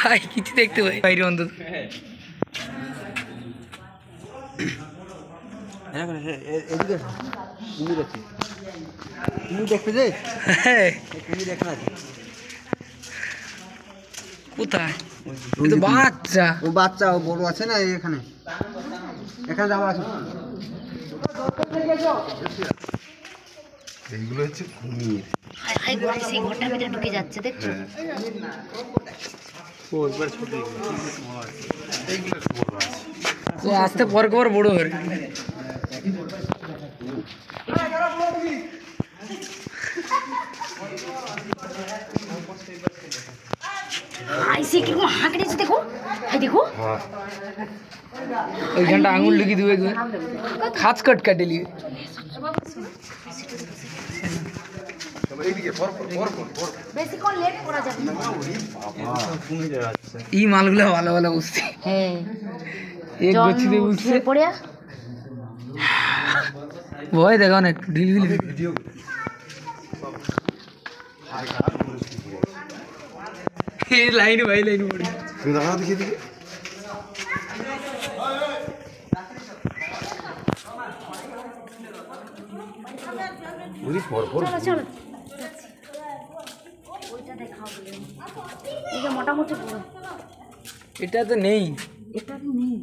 ভাই কিছু দেখতে পাই বাইরে অন্তত কোথায় বাচ্চা ও বাচ্চা ও বড় আছে না এখানে এখানে যাওয়া আছে এইগুলো হচ্ছে কুমির সেই ঘরটার ভিতরে ঢুকে যাচ্ছে দেখছো ও আস্তে পর খবর বড় হয়ে আইসে কিরকম হাঁক দিয়েছে দেখো দেখো ওইখানটা আঙুল লিখে দিবে খাঁচ কাট কাটে লিয়ে এই মালগুলো ভালো ভালো বুঝছি এক গছিতে বুঝছে ভয় দেখাও না একটু ঢিল ঢিল লাইন ভাই লাইন পড়ি মোটামুটি এটা তো নেই এটা নেই